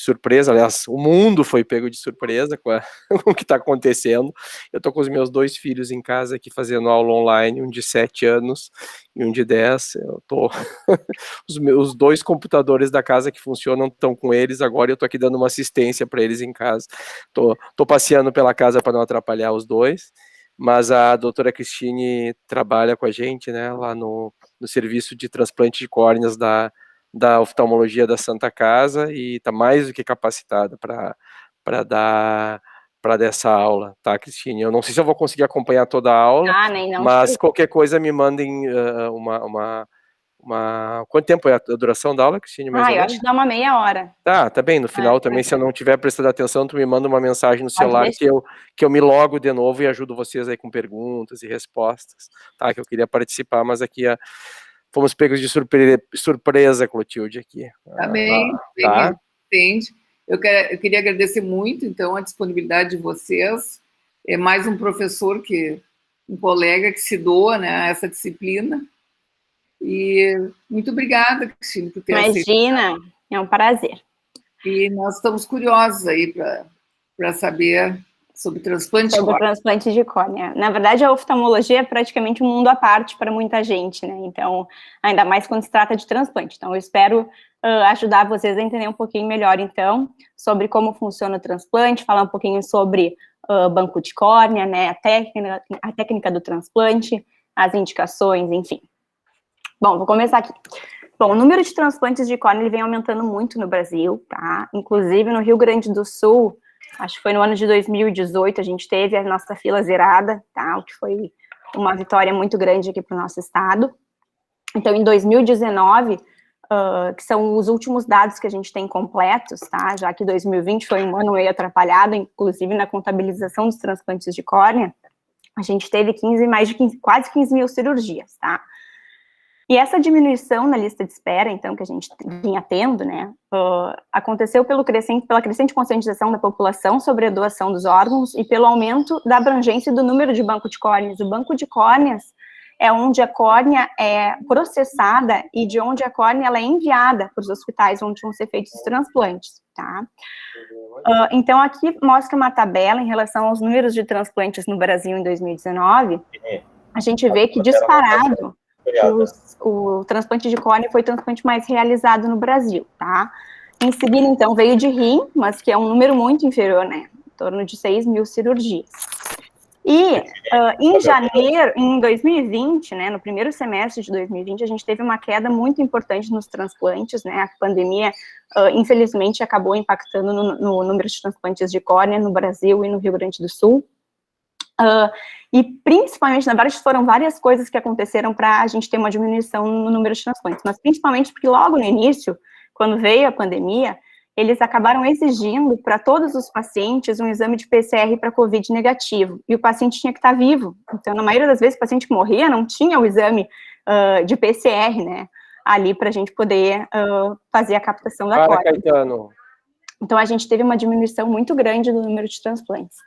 surpresa, aliás, o mundo foi pego de surpresa com com o que está acontecendo. Eu estou com os meus 2 filhos em casa aqui fazendo aula online, um de 7 anos e um de 10. Eu tô os meus 2 computadores da casa que funcionam estão com eles agora, e eu estou aqui dando uma assistência para eles em casa. Tô passeando pela casa para não atrapalhar os 2, mas a doutora Cristine trabalha com a gente, né, lá no serviço de transplante de córneas da oftalmologia da Santa Casa, e está mais do que capacitada para dar essa aula, tá, Cristine? Eu não sei se eu vou conseguir acompanhar toda a aula, nem não mas qualquer coisa me mandem Quanto tempo é a duração da aula, Cristine, mais ou eu menos? acho que dá uma meia hora. Tá bem, no final também, se eu não tiver prestado atenção, tu me manda uma mensagem no celular que eu me logo de novo e ajudo vocês aí com perguntas e respostas, tá? Que eu queria participar, mas aqui fomos pegos de surpresa, Clotilde, aqui. Tá bem, tá? Entende. Eu queria agradecer muito, então, a disponibilidade de vocês. É mais um professor, um colega que se doa, né, a essa disciplina. E muito obrigada, Cristine, por ter aceitado. Imagina, é um prazer. E nós estamos curiosos aí para saber sobre transplante de córnea. Transplante de córnea. Na verdade, a oftalmologia é praticamente um mundo à parte para muita gente, né? Então, ainda mais quando se trata de transplante. Então, eu espero ajudar vocês a entender um pouquinho melhor, então, sobre como funciona o transplante, falar um pouquinho sobre banco de córnea, né? A técnica do transplante, as indicações, enfim. Bom, vou começar aqui. Bom, o número de transplantes de córnea ele vem aumentando muito no Brasil, tá? Inclusive no Rio Grande do Sul, acho que foi no ano de 2018, a gente teve a nossa fila zerada, tá? O que foi uma vitória muito grande aqui para o nosso estado. Então, em 2019, que são os últimos dados que a gente tem completos, tá? Já que 2020 foi um ano meio atrapalhado, inclusive na contabilização dos transplantes de córnea, a gente teve quase 15 mil cirurgias, tá? E essa diminuição na lista de espera, então, que a gente vinha tendo, né, aconteceu pela crescente conscientização da população sobre a doação dos órgãos e pelo aumento da abrangência do número de banco de córneas. O banco de córneas é onde a córnea é processada e de onde a córnea ela é enviada para os hospitais onde vão ser feitos os transplantes, tá? Então, aqui mostra uma tabela em relação aos números de transplantes no Brasil em 2019. A gente vê que disparado o transplante de córnea foi o transplante mais realizado no Brasil, tá? Em seguida, então, veio de rim, mas que é um número muito inferior, né? Em torno de 6 mil cirurgias. E em janeiro, em 2020, né, no primeiro semestre de 2020, a gente teve uma queda muito importante nos transplantes, né? A pandemia, infelizmente, acabou impactando no número de transplantes de córnea no Brasil e no Rio Grande do Sul. E principalmente, na verdade, foram várias coisas que aconteceram para a gente ter uma diminuição no número de transplantes, mas principalmente porque logo no início, quando veio a pandemia, eles acabaram exigindo para todos os pacientes um exame de PCR para COVID negativo, e o paciente tinha que estar vivo. Então, na maioria das vezes, o paciente que morria não tinha o exame de PCR, né, ali para a gente poder fazer a captação da córnea. Caetano. Então, a gente teve uma diminuição muito grande do número de transplantes.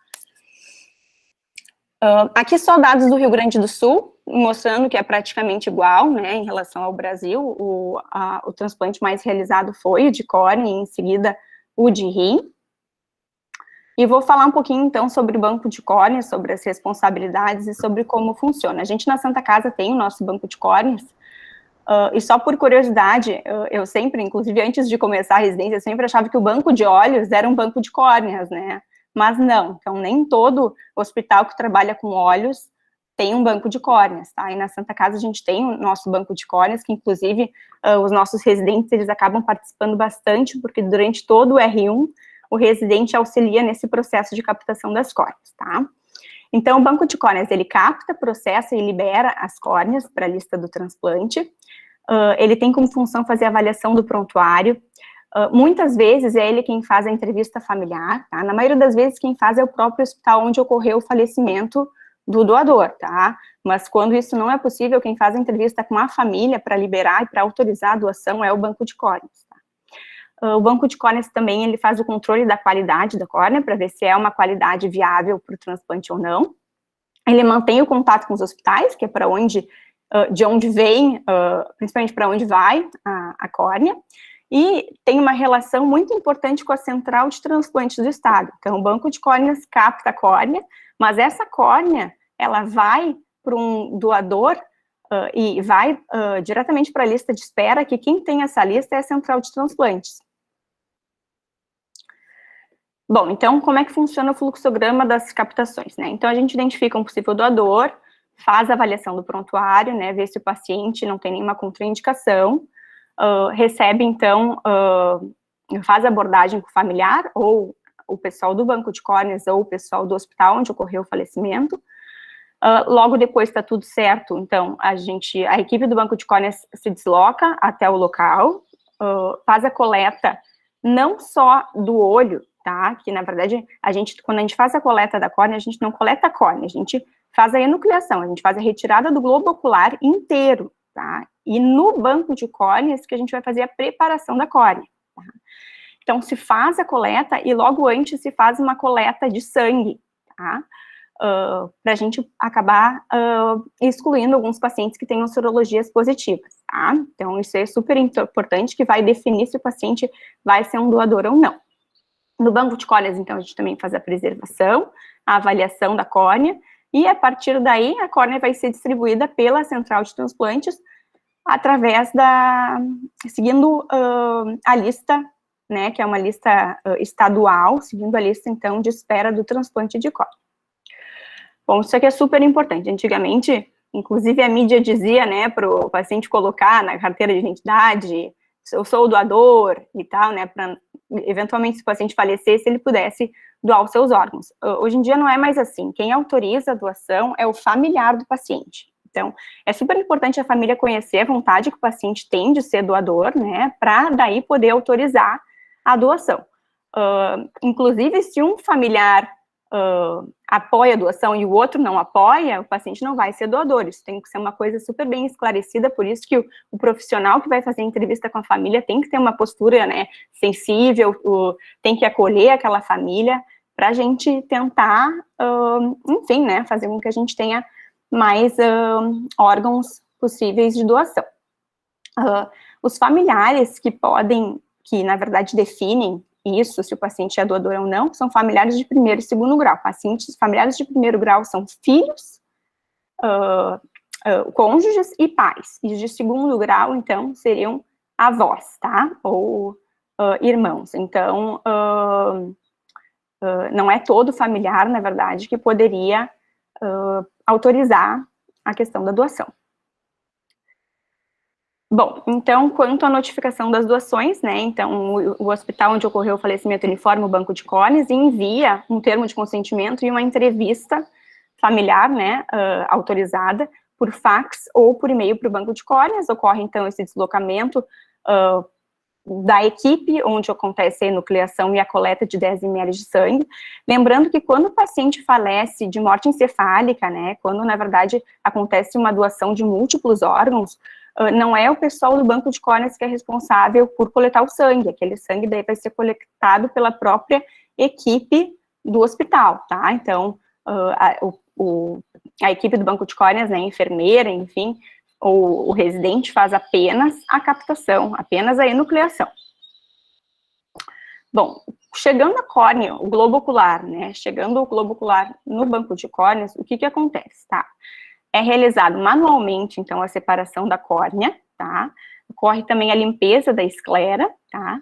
Aqui só dados do Rio Grande do Sul, mostrando que é praticamente igual, né, em relação ao Brasil. O transplante mais realizado foi o de córnea, e em seguida o de rim. E vou falar um pouquinho, então, sobre o banco de córnea, sobre as responsabilidades e sobre como funciona. A gente, na Santa Casa, tem o nosso banco de córneas, e só por curiosidade, eu sempre, inclusive antes de começar a residência, eu sempre achava que o banco de olhos era um banco de córneas, né? Mas não, então nem todo hospital que trabalha com olhos tem um banco de córneas, tá? E na Santa Casa a gente tem o nosso banco de córneas, que inclusive os nossos residentes, eles acabam participando bastante, porque durante todo o R1, o residente auxilia nesse processo de captação das córneas, tá? Então, o banco de córneas, ele capta, processa e libera as córneas para a lista do transplante. Ele tem como função fazer a avaliação do prontuário. Muitas vezes é ele quem faz a entrevista familiar, tá? Na maioria das vezes quem faz é o próprio hospital onde ocorreu o falecimento do doador, tá? Mas quando isso não é possível, quem faz a entrevista com a família para liberar e para autorizar a doação é o banco de córneas, tá? O banco de córneas também, ele faz o controle da qualidade da córnea, para ver se é uma qualidade viável para o transplante ou não. Ele mantém o contato com os hospitais, que é para onde, de onde vem, principalmente para onde vai a córnea. e tem uma relação muito importante com a Central de Transplantes do Estado. Então, o Banco de Córneas capta a córnea, mas essa córnea, ela vai para um doador e vai diretamente para a lista de espera, que quem tem essa lista é a Central de Transplantes. Bom, então, como é que funciona o fluxograma das captações, né? Então, a gente identifica um possível doador, faz a avaliação do prontuário, né, vê se o paciente não tem nenhuma contraindicação, recebe, então, faz a abordagem com o familiar, ou o pessoal do banco de córneas, ou o pessoal do hospital onde ocorreu o falecimento. Logo depois está tudo certo, então, a equipe do banco de córneas se desloca até o local, faz a coleta não só do olho, tá? Que, na verdade, quando a gente faz a coleta da córnea, a gente não coleta a córnea, a gente faz a enucleação, a gente faz a retirada do globo ocular inteiro, tá? E no banco de córneas que a gente vai fazer a preparação da córnea, tá? Então, se faz a coleta e logo antes se faz uma coleta de sangue, tá? Para a gente acabar excluindo alguns pacientes que tenham sorologias positivas, tá? Então, isso é super importante, que vai definir se o paciente vai ser um doador ou não. No banco de córneas, então, a gente também faz a preservação, a avaliação da córnea, e a partir daí, a córnea vai ser distribuída pela Central de Transplantes, seguindo a lista, né, que é uma lista estadual, seguindo a lista, então, de espera do transplante de córnea. Bom, isso aqui é super importante. Antigamente, inclusive, a mídia dizia, né, para o paciente colocar na carteira de identidade, eu sou o doador e tal, né, para, eventualmente, se o paciente falecesse, ele pudesse doar os seus órgãos. Hoje em dia não é mais assim. Quem autoriza a doação é o familiar do paciente. Então, é super importante a família conhecer a vontade que o paciente tem de ser doador, né, para daí poder autorizar a doação. Inclusive, se um familiar apoia a doação e o outro não apoia, o paciente não vai ser doador. Isso tem que ser uma coisa super bem esclarecida, por isso que o profissional que vai fazer a entrevista com a família tem que ter uma postura, né, sensível, tem que acolher aquela família, para a gente tentar, enfim, né, fazer com que a gente tenha mais órgãos possíveis de doação. Os familiares que na verdade definem isso, se o paciente é doador ou não, são familiares de primeiro e segundo grau. Familiares de primeiro grau são filhos, cônjuges e pais. E de segundo grau, então, seriam avós, tá? Ou irmãos. Então, não é todo familiar, na verdade, que poderia autorizar a questão da doação. Bom, então, quanto à notificação das doações, né, então, o hospital onde ocorreu o falecimento, ele informa o banco de córneas e envia um termo de consentimento e uma entrevista familiar, né, autorizada, por fax ou por e-mail para o banco de córneas. Ocorre, então, esse deslocamento da equipe, onde acontece a enucleação e a coleta de 10 ml de sangue. Lembrando que quando o paciente falece de morte encefálica, né, quando, na verdade, acontece uma doação de múltiplos órgãos, não é o pessoal do banco de córneas que é responsável por coletar o sangue, aquele sangue daí vai ser coletado pela própria equipe do hospital, tá? Então, a equipe do banco de córneas, né, enfermeira, enfim, o residente faz apenas a captação, apenas a enucleação. Bom, chegando a córnea, o globo ocular, né, chegando o globo ocular no banco de córneas, o que acontece, tá? É realizado manualmente, então, a separação da córnea, tá? Ocorre também a limpeza da esclera, tá?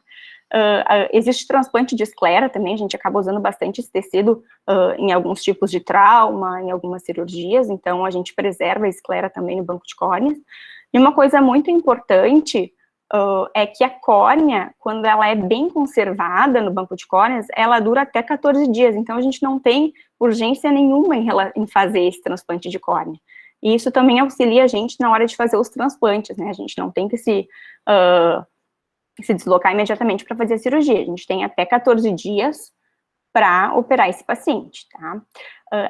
Existe transplante de esclera também, a gente acaba usando bastante esse tecido em alguns tipos de trauma, em algumas cirurgias, então a gente preserva a esclera também no banco de córneas. E uma coisa muito importante é que a córnea, quando ela é bem conservada no banco de córneas, ela dura até 14 dias, então a gente não tem urgência nenhuma em fazer esse transplante de córnea. E isso também auxilia a gente na hora de fazer os transplantes, né? A gente não tem que se deslocar imediatamente para fazer a cirurgia. A gente tem até 14 dias para operar esse paciente, tá?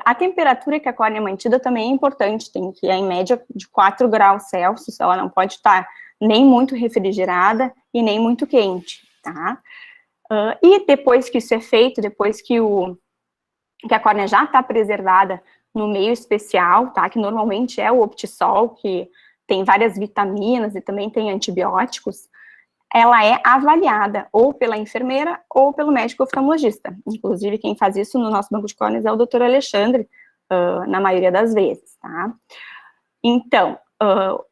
A temperatura que a córnea é mantida também é importante, tem que ir em média de 4 graus Celsius, ela não pode estar nem muito refrigerada e nem muito quente, tá? E depois que isso é feito, depois que a córnea já está preservada no meio especial, tá? Que normalmente é o Optisol, que tem várias vitaminas e também tem antibióticos. ela é avaliada ou pela enfermeira ou pelo médico oftalmologista. Inclusive, quem faz isso no nosso banco de córneas é o Dr. Alexandre, na maioria das vezes, tá? Então,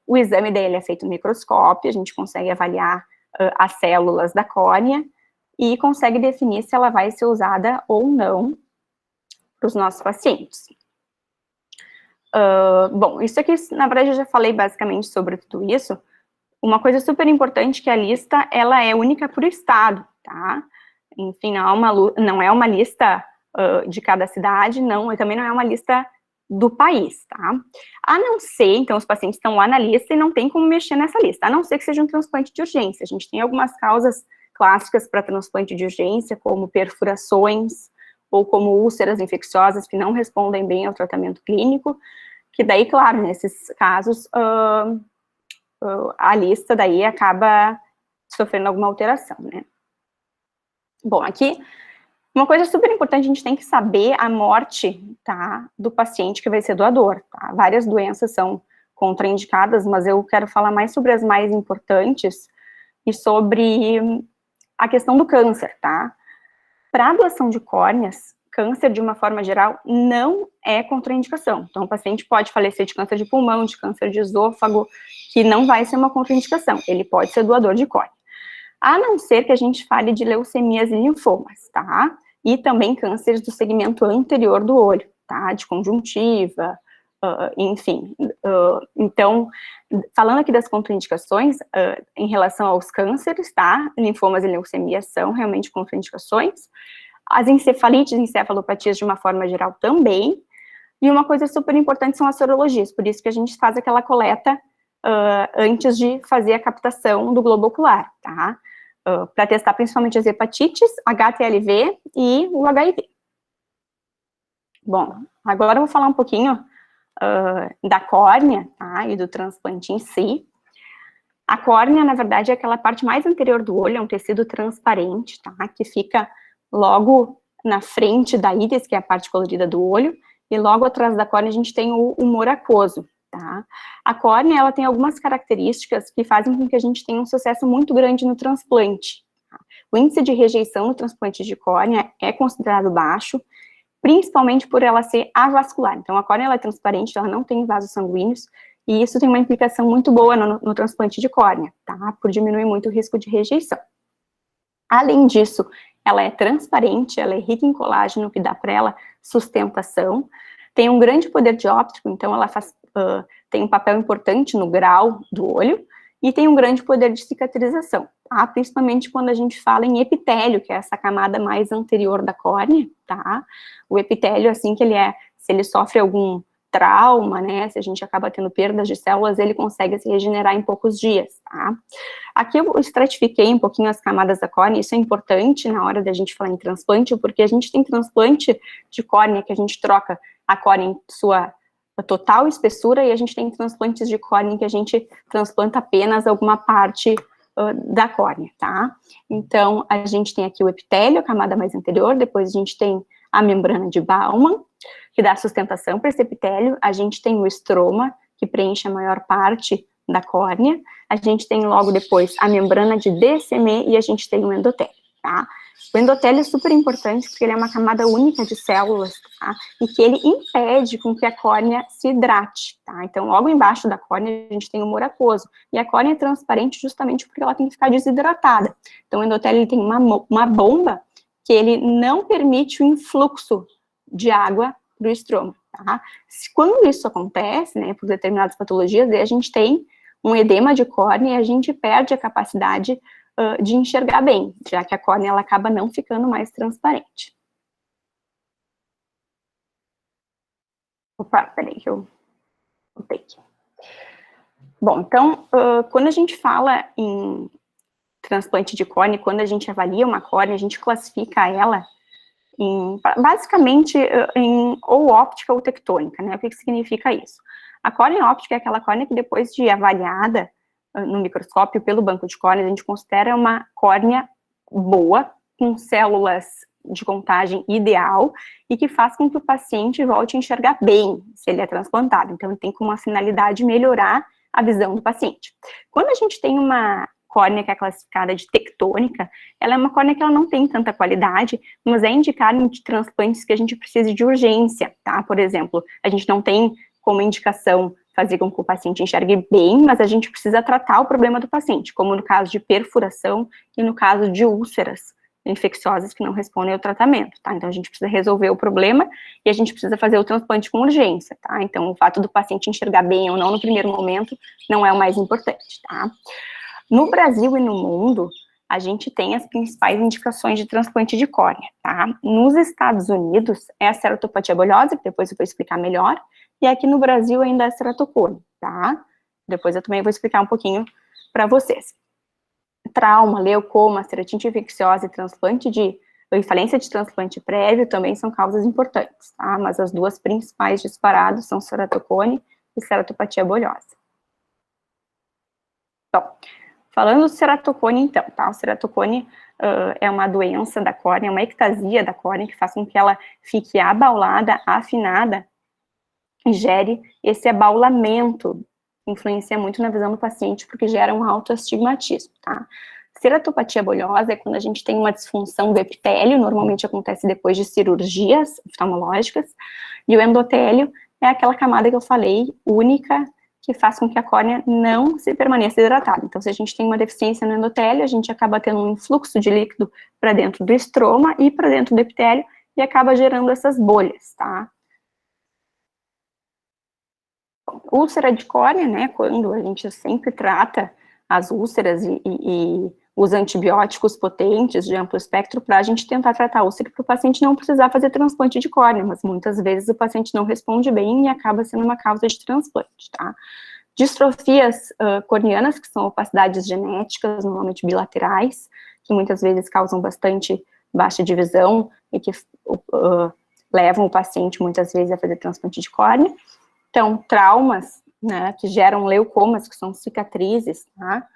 o exame dele é feito no microscópio, a gente consegue avaliar as células da córnea e consegue definir se ela vai ser usada ou não para os nossos pacientes. Bom, isso aqui, na verdade, eu já falei basicamente sobre tudo isso. Uma coisa super importante que a lista, ela é única por estado, tá? Enfim, não é uma lista de cada cidade, não, e também não é uma lista do país, tá? A não ser, então, os pacientes estão lá na lista e não tem como mexer nessa lista, a não ser que seja um transplante de urgência. A gente tem algumas causas clássicas para transplante de urgência, como perfurações, ou como úlceras infecciosas que não respondem bem ao tratamento clínico, que daí, claro, nesses casos, a lista daí acaba sofrendo alguma alteração, né? Bom, aqui, uma coisa super importante, a gente tem que saber a morte, tá, do paciente que vai ser doador, tá? Várias doenças são contraindicadas, mas eu quero falar mais sobre as mais importantes e sobre a questão do câncer, tá? Para a doação de córneas, câncer, de uma forma geral, não é contraindicação. Então, o paciente pode falecer de câncer de pulmão, de câncer de esôfago, que não vai ser uma contraindicação. Ele pode ser doador de córnea. A não ser que a gente fale de leucemias e linfomas, tá? E também cânceres do segmento anterior do olho, tá? De conjuntiva, enfim. Então, falando aqui das contraindicações, em relação aos cânceres, tá? Linfomas e leucemias são realmente contraindicações. As encefalites e encefalopatias, de uma forma geral, também. E uma coisa super importante são as sorologias, por isso que a gente faz aquela coleta antes de fazer a captação do globo ocular, tá? Para testar principalmente as hepatites, HTLV e o HIV. Bom, agora eu vou falar um pouquinho da córnea, tá? E do transplante em si. A córnea, na verdade, é aquela parte mais anterior do olho, é um tecido transparente, tá? Que fica logo na frente da íris, que é a parte colorida do olho, e logo atrás da córnea a gente tem o humor aquoso, tá? A córnea, ela tem algumas características que fazem com que a gente tenha um sucesso muito grande no transplante, tá? O índice de rejeição no transplante de córnea é considerado baixo, principalmente por ela ser avascular. Então, a córnea, ela é transparente, ela não tem vasos sanguíneos, e isso tem uma implicação muito boa no transplante de córnea, tá? Por diminuir muito o risco de rejeição. Além disso, ela é transparente, ela é rica em colágeno, que dá para ela sustentação, tem um grande poder dióptrico, então ela tem um papel importante no grau do olho, e tem um grande poder de cicatrização, tá? Principalmente quando a gente fala em epitélio, que é essa camada mais anterior da córnea, tá? O epitélio, assim que se ele sofre algum trauma, né, se a gente acaba tendo perdas de células, ele consegue se regenerar em poucos dias, tá? Aqui eu estratifiquei um pouquinho as camadas da córnea, isso é importante na hora da gente falar em transplante, porque a gente tem transplante de córnea que a gente troca a córnea em sua total espessura, e a gente tem transplantes de córnea que a gente transplanta apenas alguma parte da córnea, tá? Então, a gente tem aqui o epitélio, a camada mais anterior, depois a gente tem a membrana de Baumann, que dá sustentação para esse epitélio, a gente tem o estroma, que preenche a maior parte da córnea, a gente tem logo depois a membrana de Descemet e a gente tem o endotélio, tá? O endotélio é super importante porque ele é uma camada única de células, tá? E que ele impede com que a córnea se hidrate, tá? Então, logo embaixo da córnea, a gente tem o humor aquoso. E a córnea é transparente justamente porque ela tem que ficar desidratada. Então, o endotélio ele tem uma bomba que ele não permite o influxo de água do estroma, tá? Quando isso acontece, né, por determinadas patologias, a gente tem um edema de córnea e a gente perde a capacidade de enxergar bem, já que a córnea ela acaba não ficando mais transparente. Opa, peraí que eu botei aqui. Bom, então, quando a gente fala em transplante de córnea, quando a gente avalia uma córnea, a gente classifica ela basicamente em ou óptica ou tectônica, né? O que significa isso? A córnea óptica é aquela córnea que depois de avaliada no microscópio pelo banco de córneas, a gente considera uma córnea boa, com células de contagem ideal, e que faz com que o paciente volte a enxergar bem, se ele é transplantado. Então, ele tem como uma finalidade melhorar a visão do paciente. Quando a gente tem uma córnea que é classificada de tectônica, ela é uma córnea que ela não tem tanta qualidade, mas é indicada em transplantes que a gente precisa de urgência, tá? Por exemplo, a gente não tem como indicação fazer com que o paciente enxergue bem, mas a gente precisa tratar o problema do paciente, como no caso de perfuração e no caso de úlceras infecciosas que não respondem ao tratamento, tá? Então, a gente precisa resolver o problema e a gente precisa fazer o transplante com urgência, tá? Então, o fato do paciente enxergar bem ou não no primeiro momento não é o mais importante, tá? No Brasil e no mundo, a gente tem as principais indicações de transplante de córnea, tá? Nos Estados Unidos, é a ceratopatia bolhosa, que depois eu vou explicar melhor, e aqui no Brasil ainda é a ceratocone, tá? Depois eu também vou explicar um pouquinho para vocês. Trauma, leucoma, ceratite infecciosa e falência de transplante prévio também são causas importantes, tá? Mas as duas principais disparadas são ceratocone e ceratopatia bolhosa. Então, falando do ceratocone, então, tá? O ceratocone é uma doença da córnea, uma ectasia da córnea que faz com que ela fique abaulada, afinada, e gere esse abaulamento, influencia muito na visão do paciente, porque gera um autoastigmatismo, tá? Ceratopatia bolhosa é quando a gente tem uma disfunção do epitélio, normalmente acontece depois de cirurgias oftalmológicas, e o endotélio é aquela camada que eu falei, única, que faz com que a córnea não se permaneça hidratada. Então, se a gente tem uma deficiência no endotélio, a gente acaba tendo um influxo de líquido para dentro do estroma e para dentro do epitélio, e acaba gerando essas bolhas, tá? Úlcera de córnea, né, quando a gente sempre trata as úlceras e usa antibióticos potentes de amplo espectro para a gente tentar tratar a úlcera para o paciente não precisar fazer transplante de córnea, mas muitas vezes o paciente não responde bem e acaba sendo uma causa de transplante, tá? Distrofias corneanas, que são opacidades genéticas, normalmente bilaterais, que muitas vezes causam bastante baixa de visão e que levam o paciente muitas vezes a fazer transplante de córnea. Então, traumas, né, que geram leucomas, que são cicatrizes, tá?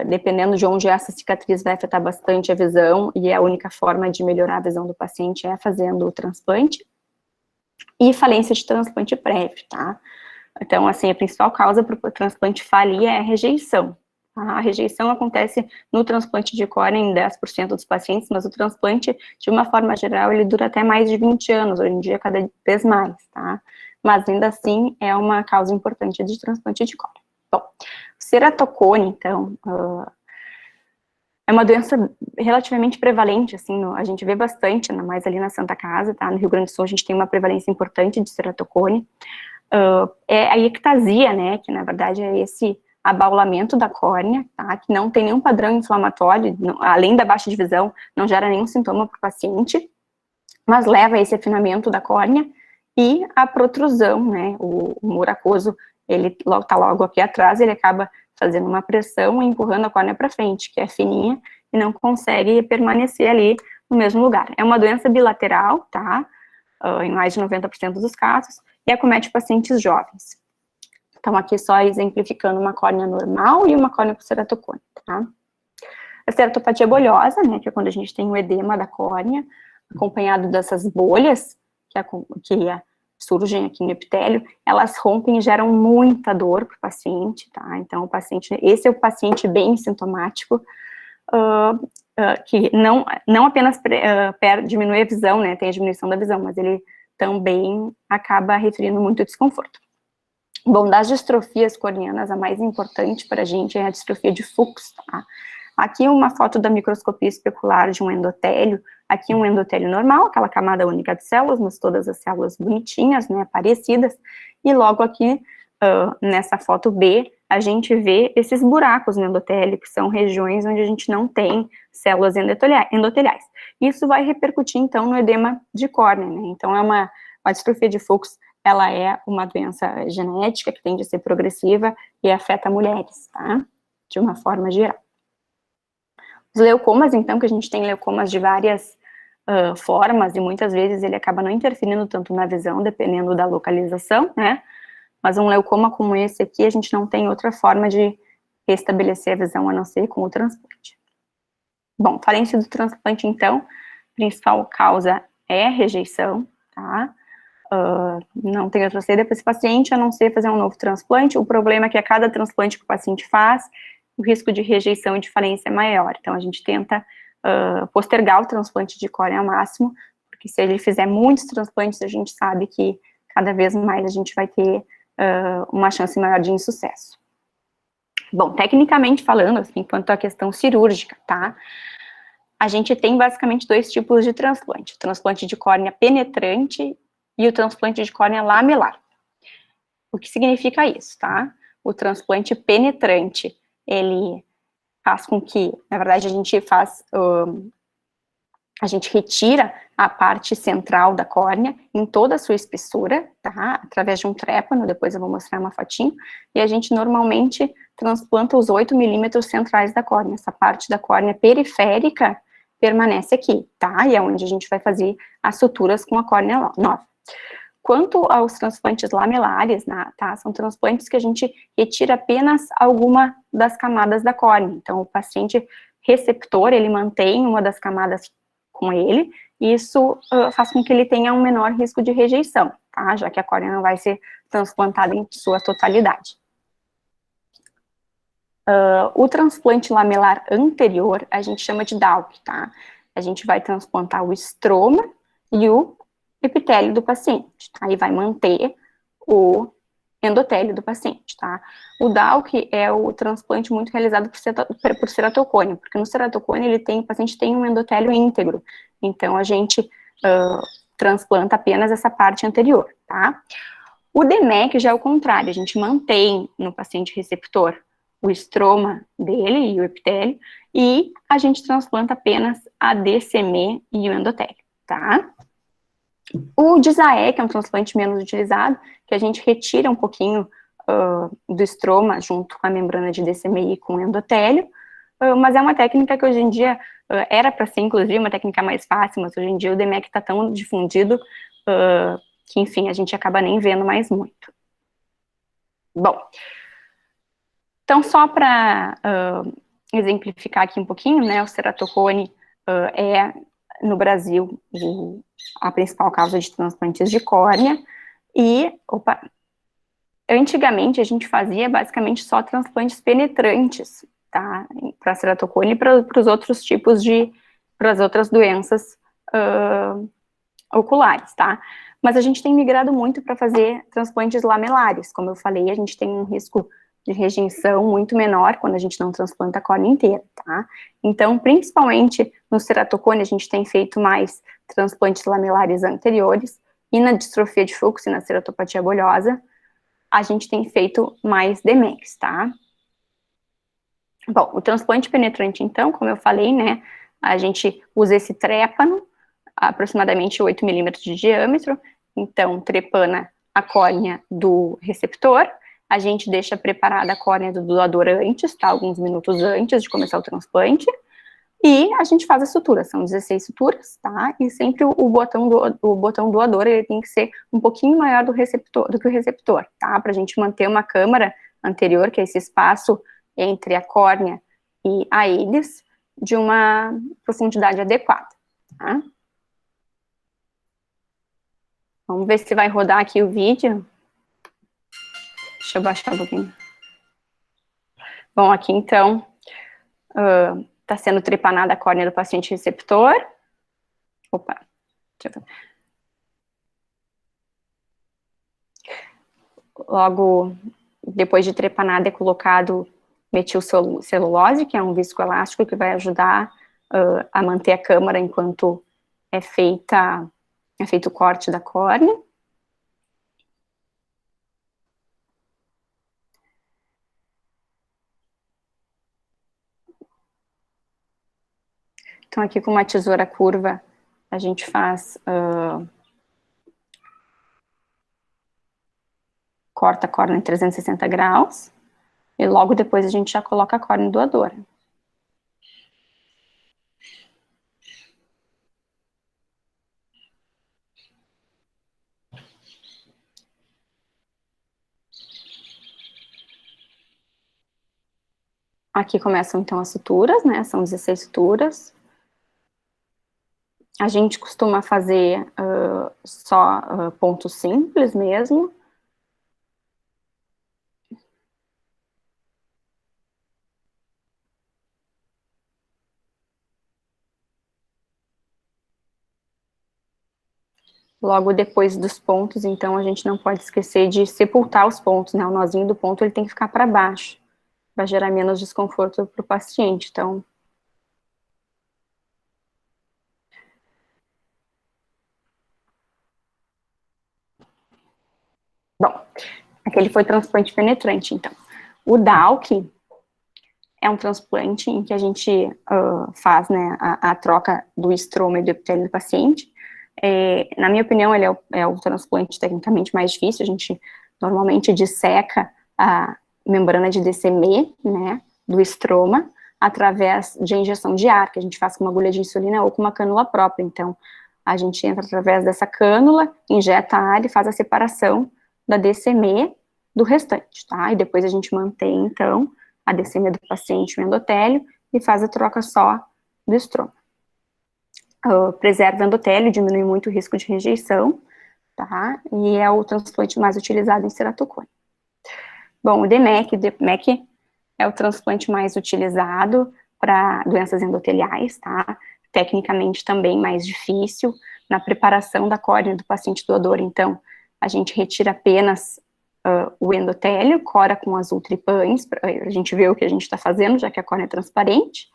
Dependendo de onde essa cicatriz vai afetar bastante a visão, e a única forma de melhorar a visão do paciente é fazendo o transplante. E falência de transplante prévio, tá? Então, assim, a principal causa para o transplante falir é a rejeição. Tá? A rejeição acontece no transplante de córnea em 10% dos pacientes, mas o transplante, de uma forma geral, ele dura até mais de 20 anos, hoje em dia cada vez mais, tá? Mas ainda assim é uma causa importante de transplante de córnea. Bom, ceratocone, então, é uma doença relativamente prevalente, assim, a gente vê bastante, ainda mais ali na Santa Casa, tá? No Rio Grande do Sul a gente tem uma prevalência importante de ceratocone. É a ectasia, né, que na verdade é esse abaulamento da córnea, tá? Que não tem nenhum padrão inflamatório, além da baixa de visão, não gera nenhum sintoma para o paciente, mas leva a esse afinamento da córnea e a protrusão, né, o muracoso, ele tá logo aqui atrás, ele acaba fazendo uma pressão e empurrando a córnea para frente, que é fininha, e não consegue permanecer ali no mesmo lugar. É uma doença bilateral, tá, em mais de 90% dos casos, e acomete pacientes jovens. Então, aqui só exemplificando uma córnea normal e uma córnea com ceratocone, tá. A ceratopatia bolhosa, né, que é quando a gente tem o edema da córnea, acompanhado dessas bolhas, que surgem aqui no epitélio, elas rompem e geram muita dor para o paciente, tá? Então, esse é o paciente bem sintomático, que não apenas diminui a visão, né, tem a diminuição da visão, mas ele também acaba referindo muito desconforto. Bom, das distrofias corneanas, a mais importante para a gente é a distrofia de Fuchs, tá? Aqui uma foto da microscopia especular de um endotélio, aqui um endotélio normal, aquela camada única de células, mas todas as células bonitinhas, né, parecidas, e logo aqui, nessa foto B, a gente vê esses buracos no endotélio, que são regiões onde a gente não tem células endoteliais. Isso vai repercutir, então, no edema de córnea, né, então a distrofia de Fuchs, ela é uma doença genética que tende a ser progressiva e afeta mulheres, tá, de uma forma geral. Os leucomas, então, que a gente tem leucomas de várias formas, e muitas vezes ele acaba não interferindo tanto na visão, dependendo da localização, né, mas um leucoma como esse aqui, a gente não tem outra forma de restabelecer a visão, a não ser com o transplante. Bom, falência do transplante, então, a principal causa é rejeição, tá, não tem outra saída para esse paciente, a não ser fazer um novo transplante. O problema é que a cada transplante que o paciente faz, o risco de rejeição e de falência é maior. Então, a gente tenta postergar o transplante de córnea ao máximo, porque se ele fizer muitos transplantes, a gente sabe que cada vez mais a gente vai ter uma chance maior de insucesso. Bom, tecnicamente falando, assim, quanto à questão cirúrgica, tá? A gente tem basicamente 2 tipos de transplante: o transplante de córnea penetrante e o transplante de córnea lamelar. O que significa isso, tá? O transplante penetrante, ele faz com que, na verdade, a gente retira a parte central da córnea em toda a sua espessura, tá? Através de um trépano, depois eu vou mostrar uma fotinho, e a gente normalmente transplanta os 8 milímetros centrais da córnea. Essa parte da córnea periférica permanece aqui, tá? E é onde a gente vai fazer as suturas com a córnea nova. Quanto aos transplantes lamelares, tá? São transplantes que a gente retira apenas alguma das camadas da córnea. Então, o paciente receptor, ele mantém uma das camadas com ele, e isso faz com que ele tenha um menor risco de rejeição, tá? Já que a córnea não vai ser transplantada em sua totalidade. O transplante lamelar anterior, a gente chama de DALC, tá? A gente vai transplantar o estroma e o epitélio do paciente, tá? E vai manter o endotélio do paciente, tá? O DALC é o transplante muito realizado por ceratocone, porque no ceratocone o paciente tem um endotélio íntegro, então a gente transplanta apenas essa parte anterior, tá? O DMEC já é o contrário, a gente mantém no paciente receptor o estroma dele e o epitélio, e a gente transplanta apenas a DCM e o endotélio, tá? O DISAE, que é um transplante menos utilizado, que a gente retira um pouquinho do estroma junto com a membrana de DCMI e com o endotélio, mas é uma técnica que hoje em dia era para ser, inclusive, uma técnica mais fácil, mas hoje em dia o DMEC está tão difundido que, enfim, a gente acaba nem vendo mais muito. Bom, então, só para exemplificar aqui um pouquinho, né, o ceratocone é, no Brasil, a principal causa de transplantes de córnea, e, antigamente a gente fazia basicamente só transplantes penetrantes, tá, para ceratocone e para os outros tipos para as outras doenças oculares, tá, mas a gente tem migrado muito para fazer transplantes lamelares. Como eu falei, a gente tem um risco de rejeição muito menor quando a gente não transplanta a córnea inteira, tá? Então, principalmente no ceratocone, a gente tem feito mais transplantes lamelares anteriores, e na distrofia de fluxo e na ceratopatia bolhosa, a gente tem feito mais DMECs, tá? Bom, o transplante penetrante, então, como eu falei, né, a gente usa esse trépano, aproximadamente 8 milímetros de diâmetro, então trepana a córnea do receptor, a gente deixa preparada a córnea do doador antes, tá, alguns minutos antes de começar o transplante, e a gente faz a sutura, são 16 suturas, tá, e sempre o botão doador, ele tem que ser um pouquinho maior do que o receptor, tá, pra gente manter uma câmara anterior, que é esse espaço entre a córnea e a íris, de uma profundidade adequada, tá. Vamos ver se vai rodar aqui o vídeo. Deixa eu baixar um pouquinho. Bom, aqui então, está sendo trepanada a córnea do paciente receptor. Opa, deixa eu ver. Logo, depois de trepanada, é colocado metilcelulose, que é um viscoelástico que vai ajudar a manter a câmara enquanto é feito o corte da córnea. Então, aqui com uma tesoura curva, a gente faz, corta a córnea em 360 graus, e logo depois a gente já coloca a córnea doadora. Aqui começam então as suturas, né, são 16 suturas. A gente costuma fazer só pontos simples mesmo. logo depois dos pontos, então a gente não pode esquecer de sepultar os pontos, né? O nozinho do ponto ele tem que ficar para baixo, para gerar menos desconforto para o paciente. Então, bom, aquele foi transplante penetrante, então. O DALK é um transplante em que a gente faz, né, a troca do estroma e do epitélio do paciente. Na minha opinião, ele é o transplante tecnicamente mais difícil. A gente normalmente disseca a membrana de DCM, né, do estroma, através de injeção de ar, que a gente faz com uma agulha de insulina ou com uma cânula própria. Então, a gente entra através dessa cânula, injeta ar e faz a separação da DCM do restante, tá? E depois a gente mantém, então, a DCM do paciente, o endotélio, e faz a troca só do estroma. Preserva o endotélio, diminui muito o risco de rejeição, tá? E é o transplante mais utilizado em ceratocone. Bom, o DMEC é o transplante mais utilizado para doenças endoteliais, tá? Tecnicamente também mais difícil na preparação da córnea do paciente doador. Então, a gente retira apenas o endotélio, cora com as ultripães, para a gente ver o que a gente está fazendo, já que a córnea é transparente,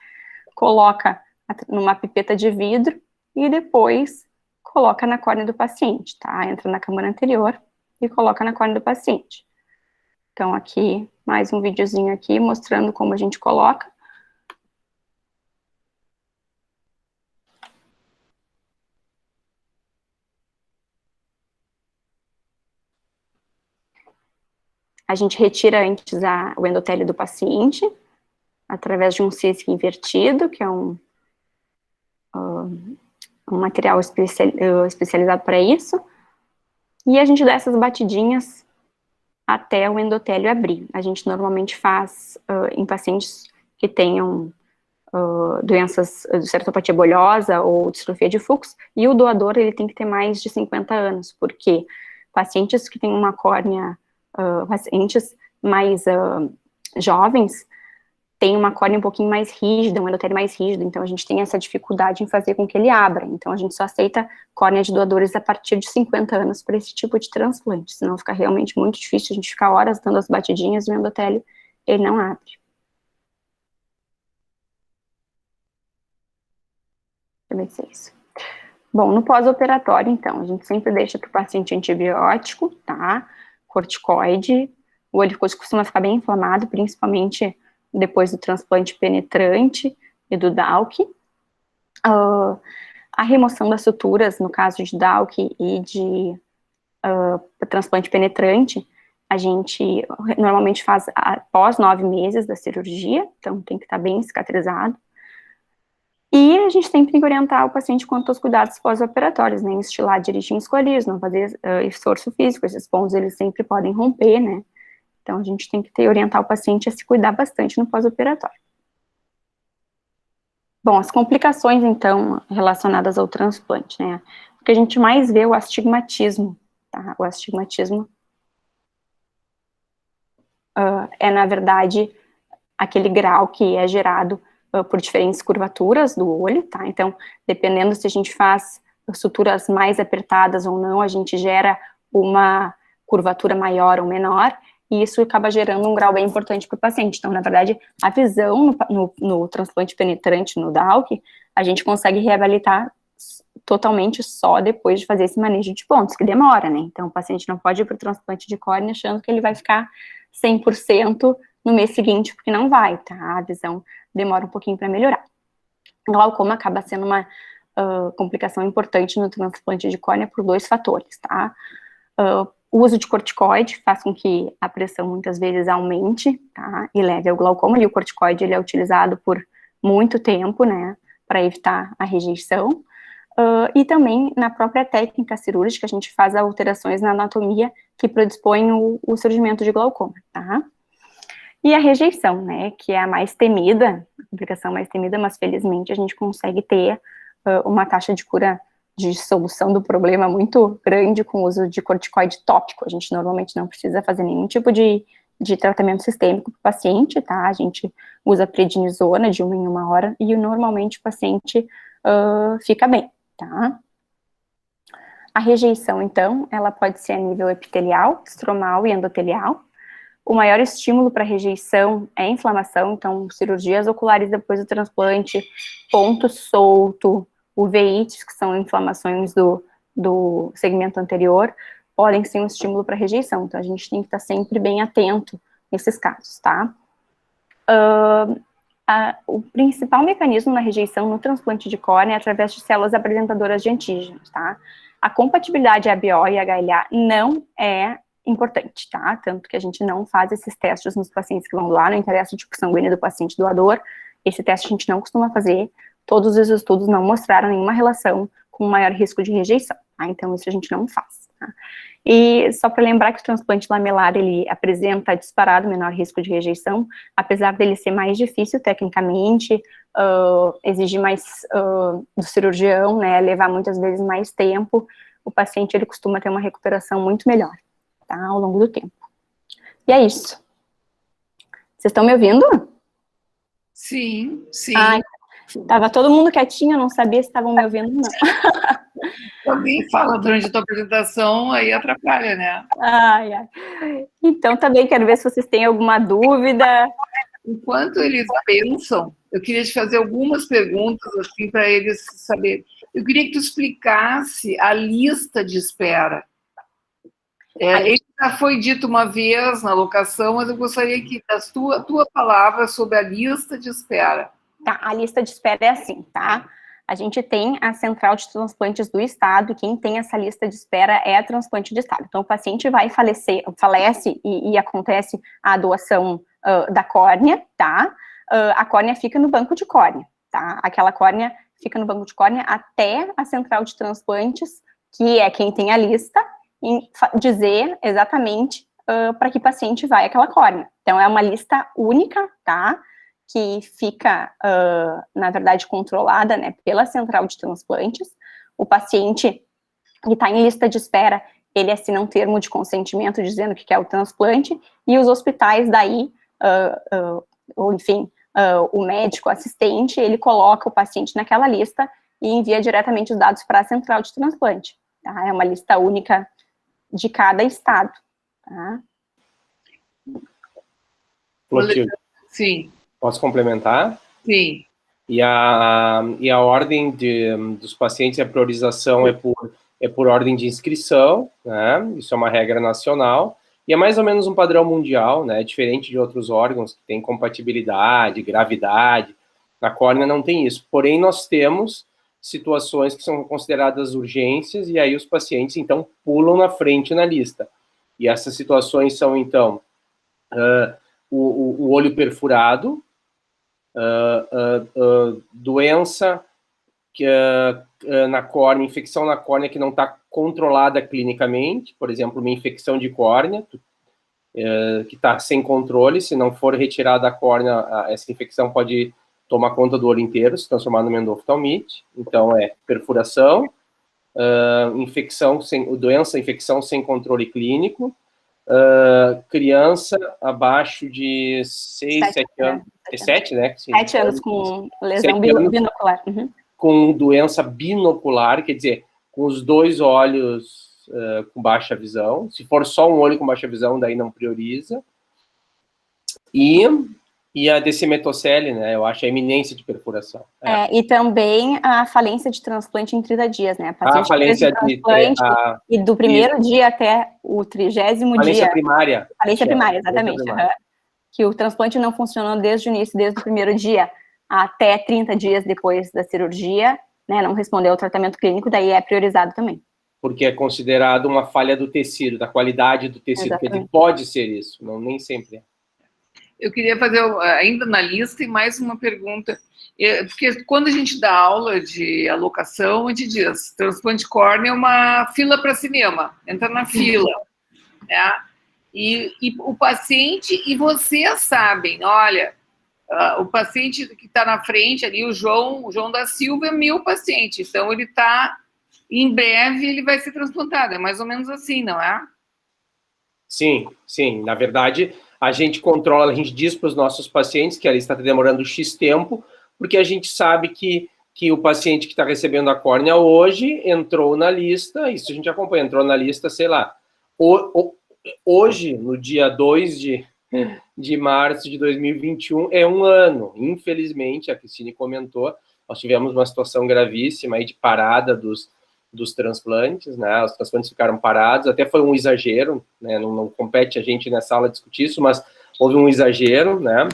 coloca numa pipeta de vidro e depois coloca na córnea do paciente, tá? Entra na câmara anterior e coloca na córnea do paciente. Então, aqui, mais um videozinho aqui, mostrando como a gente coloca. A gente retira antes o endotélio do paciente, através de um CISC invertido, que é um material especializado para isso, e a gente dá essas batidinhas até o endotélio abrir. A gente normalmente faz em pacientes que tenham doenças de ceratopatia bolhosa ou distrofia de Fuchs, e o doador ele tem que ter mais de 50 anos, porque pacientes que têm uma córnea, pacientes mais jovens, tem uma córnea um pouquinho mais rígida, um endotélio mais rígido, então a gente tem essa dificuldade em fazer com que ele abra. Então a gente só aceita córnea de doadores a partir de 50 anos para esse tipo de transplante, senão fica realmente muito difícil a gente ficar horas dando as batidinhas e o endotélio ele não abre. Deixa eu ver se é isso. Bom, no pós-operatório, então, a gente sempre deixa para o paciente antibiótico, tá? Corticoide, o olho costuma ficar bem inflamado, principalmente depois do transplante penetrante e do DALK. A remoção das suturas, no caso de DALK e de transplante penetrante, a gente normalmente faz após 9 meses da cirurgia, então tem que estar bem cicatrizado. E a gente sempre tem que orientar o paciente quanto aos cuidados pós-operatórios, né, estilar direitinho os colios, não fazer esforço físico, esses pontos eles sempre podem romper, né, então a gente tem que orientar o paciente a se cuidar bastante no pós-operatório. Bom, as complicações, então, relacionadas ao transplante, né, o que a gente mais vê é o astigmatismo, tá, o astigmatismo é, na verdade, aquele grau que é gerado por diferentes curvaturas do olho, tá? Então, dependendo se a gente faz suturas mais apertadas ou não, a gente gera uma curvatura maior ou menor, e isso acaba gerando um grau bem importante para o paciente. Então, na verdade, a visão no transplante penetrante, no DALK, a gente consegue reabilitar totalmente só depois de fazer esse manejo de pontos, que demora, né? Então, o paciente não pode ir para o transplante de córnea achando que ele vai ficar 100% no mês seguinte, porque não vai, tá? A visão demora um pouquinho para melhorar. Glaucoma acaba sendo uma complicação importante no transplante de córnea por 2 fatores, tá? O uso de corticoide faz com que a pressão muitas vezes aumente, tá? E leve ao glaucoma, e o corticoide ele é utilizado por muito tempo, né? Para evitar a rejeição. E também na própria técnica cirúrgica a gente faz alterações na anatomia que predispõem o surgimento de glaucoma, tá? E a rejeição, né, que é a mais temida, a complicação mais temida, mas felizmente a gente consegue ter uma taxa de cura, de solução do problema muito grande com o uso de corticoide tópico. A gente normalmente não precisa fazer nenhum tipo de tratamento sistêmico para o paciente, tá? A gente usa prednisona de 1 em 1 hora e normalmente o paciente fica bem, tá? A rejeição, então, ela pode ser a nível epitelial, estromal e endotelial. O maior estímulo para rejeição é a inflamação, então, cirurgias oculares depois do transplante, ponto solto, uveites, que são inflamações do segmento anterior, podem ser um estímulo para rejeição. Então, a gente tem que estar sempre bem atento nesses casos, tá? O principal mecanismo na rejeição no transplante de córnea é através de células apresentadoras de antígenos, tá? A compatibilidade ABO e HLA não é importante, tá? Tanto que a gente não faz esses testes nos pacientes que vão doar, não interessa o tipo sanguíneo do paciente doador, esse teste a gente não costuma fazer, todos os estudos não mostraram nenhuma relação com maior risco de rejeição, tá? Então isso a gente não faz, tá? E só para lembrar que o transplante lamelar, ele apresenta disparado menor risco de rejeição, apesar dele ser mais difícil tecnicamente, exigir mais do cirurgião, né, levar muitas vezes mais tempo, o paciente, ele costuma ter uma recuperação muito melhor, tá, ao longo do tempo. E é isso. Vocês estão me ouvindo? Sim, sim. Ai, tava todo mundo quietinho, eu não sabia se estavam me ouvindo, não. Alguém fala durante a tua apresentação, aí atrapalha, né? Ai, ai. Então, também quero ver se vocês têm alguma dúvida. Enquanto eles pensam, eu queria te fazer algumas perguntas, assim, para eles saberem. Eu queria que tu explicasse a lista de espera. Ele já foi dito uma vez na locação, mas eu gostaria que a tua palavra sobre a lista de espera. Tá, a lista de espera é assim, tá? A gente tem a central de transplantes do estado, e quem tem essa lista de espera é a transplante de estado. Então, o paciente vai falece e acontece a doação da córnea, tá? A córnea fica no banco de córnea, tá? Aquela córnea fica no banco de córnea até a central de transplantes, que é quem tem a lista, dizer exatamente para que paciente vai aquela córnea. Então, é uma lista única, tá? Que fica, na verdade, controlada, né, pela central de transplantes. O paciente que está em lista de espera, ele assina um termo de consentimento dizendo que quer o transplante, e os hospitais daí, ou enfim, o médico assistente, ele coloca o paciente naquela lista e envia diretamente os dados para a central de transplante, tá? É uma lista única de cada estado, tá? Sim. Posso complementar? Sim. E a ordem dos pacientes, a priorização é por ordem de inscrição, né? Isso é uma regra nacional, e é mais ou menos um padrão mundial, né? Diferente de outros órgãos que têm compatibilidade, gravidade, na córnea não tem isso. Porém, nós temos situações que são consideradas urgências, e aí os pacientes, então, pulam na frente na lista. E essas situações são, então, o olho perfurado, doença na córnea, infecção na córnea que não está controlada clinicamente, por exemplo, uma infecção de córnea, que está sem controle, se não for retirada a córnea, essa infecção pode tomar conta do olho inteiro, se transformar numa endoftalmite. Então, é perfuração, doença, infecção sem controle clínico, criança abaixo de 6, 7 anos, 7, né? 7 anos com lesão binocular. Uhum. Com doença binocular, quer dizer, com os dois olhos com baixa visão. Se for só um olho com baixa visão, daí não prioriza. E a decimetocele, né? Eu acho a iminência de perfuração. E também a falência de transplante em 30 dias, né? A falência de transplante e do primeiro dia até o 30º falência dia. Primária. Falência primária, exatamente. Falência primária. Que o transplante não funcionou desde o início, desde o primeiro dia até 30 dias depois da cirurgia, né? Não respondeu ao tratamento clínico, daí é priorizado também. Porque é considerado uma falha do tecido, da qualidade do tecido. Quer dizer, pode ser isso, nem sempre é. Eu queria fazer, ainda na lista, e mais uma pergunta. Porque quando a gente dá aula de alocação, a gente diz, transplante de córnea é uma fila para cinema, entra na fila. Né? E o paciente, e vocês sabem, olha, o paciente que está na frente ali, o João da Silva, é meu paciente, então ele está, em breve, ele vai ser transplantado, é mais ou menos assim, não é? Sim, sim, na verdade, a gente controla, a gente diz para os nossos pacientes que ela está demorando X tempo, porque a gente sabe que que o paciente que está recebendo a córnea hoje entrou na lista, isso a gente acompanha, entrou na lista, sei lá, hoje, no dia 2 de março de 2021, é um ano. Infelizmente, a Cristine comentou, nós tivemos uma situação gravíssima aí de parada dos transplantes, né? Os transplantes ficaram parados, até foi um exagero, né? Não compete a gente nessa aula discutir isso, mas houve um exagero, né?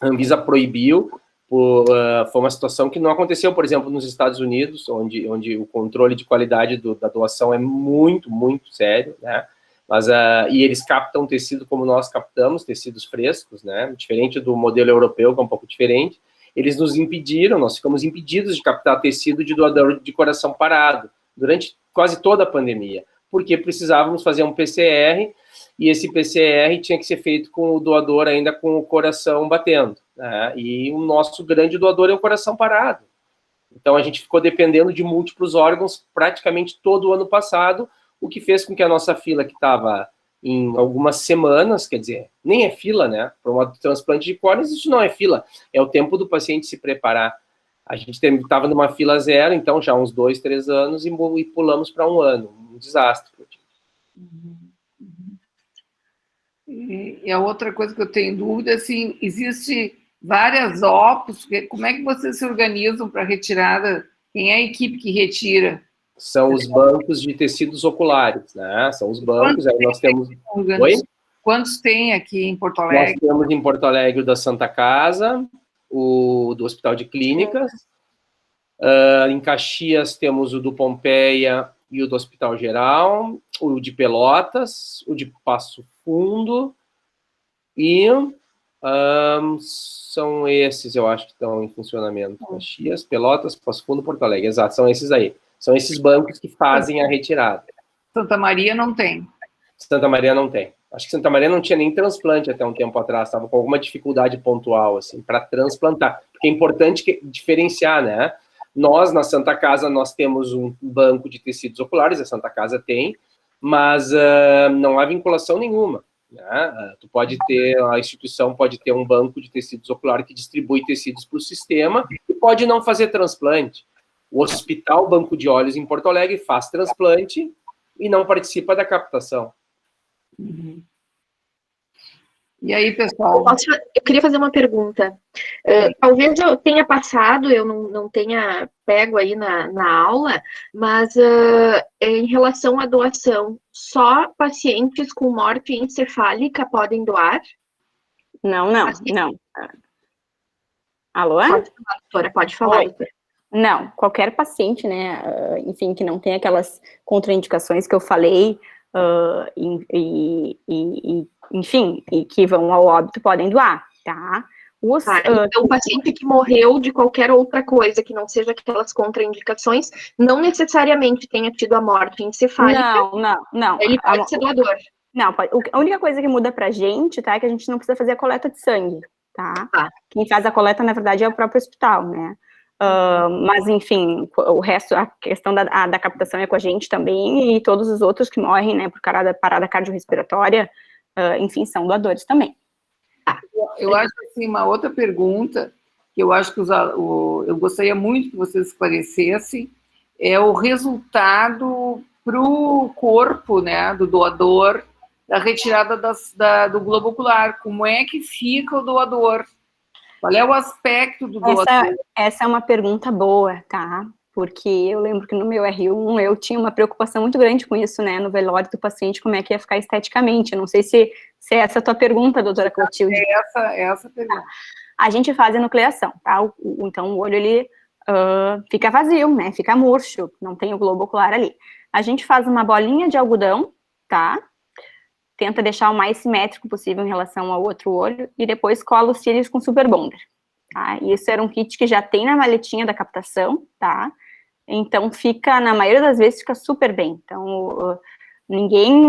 A Anvisa proibiu, foi uma situação que não aconteceu, por exemplo, nos Estados Unidos, onde o controle de qualidade da doação é muito, muito sério, né? Mas, e eles captam tecido como nós captamos, tecidos frescos, né? Diferente do modelo europeu, que é um pouco diferente. Eles nos impediram, nós ficamos impedidos de captar tecido de doador de coração parado durante quase toda a pandemia, porque precisávamos fazer um PCR, e esse PCR tinha que ser feito com o doador ainda com o coração batendo, né? E o nosso grande doador é o coração parado. Então, a gente ficou dependendo de múltiplos órgãos praticamente todo o ano passado, o que fez com que a nossa fila, que estava em algumas semanas, quer dizer, nem é fila, né? Para um transplante de córneas, isso não é fila, é o tempo do paciente se preparar. A gente estava numa fila zero, então, já uns 2, 3 anos, e pulamos para um ano. Um desastre. E a outra coisa que eu tenho dúvida, assim, existe várias opos, como é que vocês se organizam para retirada? Quem é a equipe que retira? São os bancos de tecidos oculares, né? São os bancos, aí nós temos... Oi? Quantos tem aqui em Porto Alegre? Nós temos em Porto Alegre o da Santa Casa, o do Hospital de Clínicas, em Caxias temos o do Pompeia e o do Hospital Geral, o de Pelotas, o de Passo Fundo, e são esses, eu acho, que estão em funcionamento. Caxias, Pelotas, Passo Fundo, Porto Alegre, exato, são esses aí. São esses bancos que fazem a retirada. Santa Maria não tem. Santa Maria não tem. Acho que Santa Maria não tinha nem transplante até um tempo atrás, estava com alguma dificuldade pontual, assim, para transplantar. Porque é importante diferenciar, né? Nós, na Santa Casa, nós temos um banco de tecidos oculares, a Santa Casa tem, mas não há vinculação nenhuma, né? A instituição pode ter um banco de tecidos oculares que distribui tecidos para o sistema e pode não fazer transplante. O Hospital Banco de Olhos em Porto Alegre faz transplante e não participa da captação. Uhum. E aí, pessoal? Eu queria fazer uma pergunta. Talvez eu tenha passado, eu não tenha pego aí na aula, mas em relação à doação, só pacientes com morte encefálica podem doar? Não. Alô? Pode falar, doutora, pode falar. Doutora. Não, qualquer paciente, né, enfim, que não tem aquelas contraindicações que eu falei, enfim, e que vão ao óbito podem doar, tá? Então, o paciente que morreu de qualquer outra coisa que não seja aquelas contraindicações, não necessariamente tenha tido a morte encefálica. Não. Ele pode ser doador. Não, a única coisa que muda pra gente, tá, é que a gente não precisa fazer a coleta de sangue, tá? Quem faz a coleta, na verdade, é o próprio hospital, né? Mas, enfim, o resto, a questão da captação é com a gente também, e todos os outros que morrem, né, por parada cardiorrespiratória, enfim, são doadores também. Eu acho, assim, uma outra pergunta, que eu acho que eu gostaria muito que vocês esclarecessem, é o resultado para o corpo, né, do doador, da retirada do globo ocular. Como é que fica o doador? Qual é o aspecto do doador? Essa é uma pergunta boa, tá? Porque eu lembro que no meu R1 eu tinha uma preocupação muito grande com isso, né? No velório do paciente, como é que ia ficar esteticamente. Eu não sei se é essa a tua pergunta, doutora Clotilde. É essa a pergunta. A gente faz a nucleação, tá? Então o olho, ele fica vazio, né? Fica murcho, não tem o globo ocular ali. A gente faz uma bolinha de algodão, tá? Tenta deixar o mais simétrico possível em relação ao outro olho, e depois cola os cílios com super bonder, tá? Isso era um kit que já tem na maletinha da captação, tá? Então fica, na maioria das vezes, fica super bem. Então, ninguém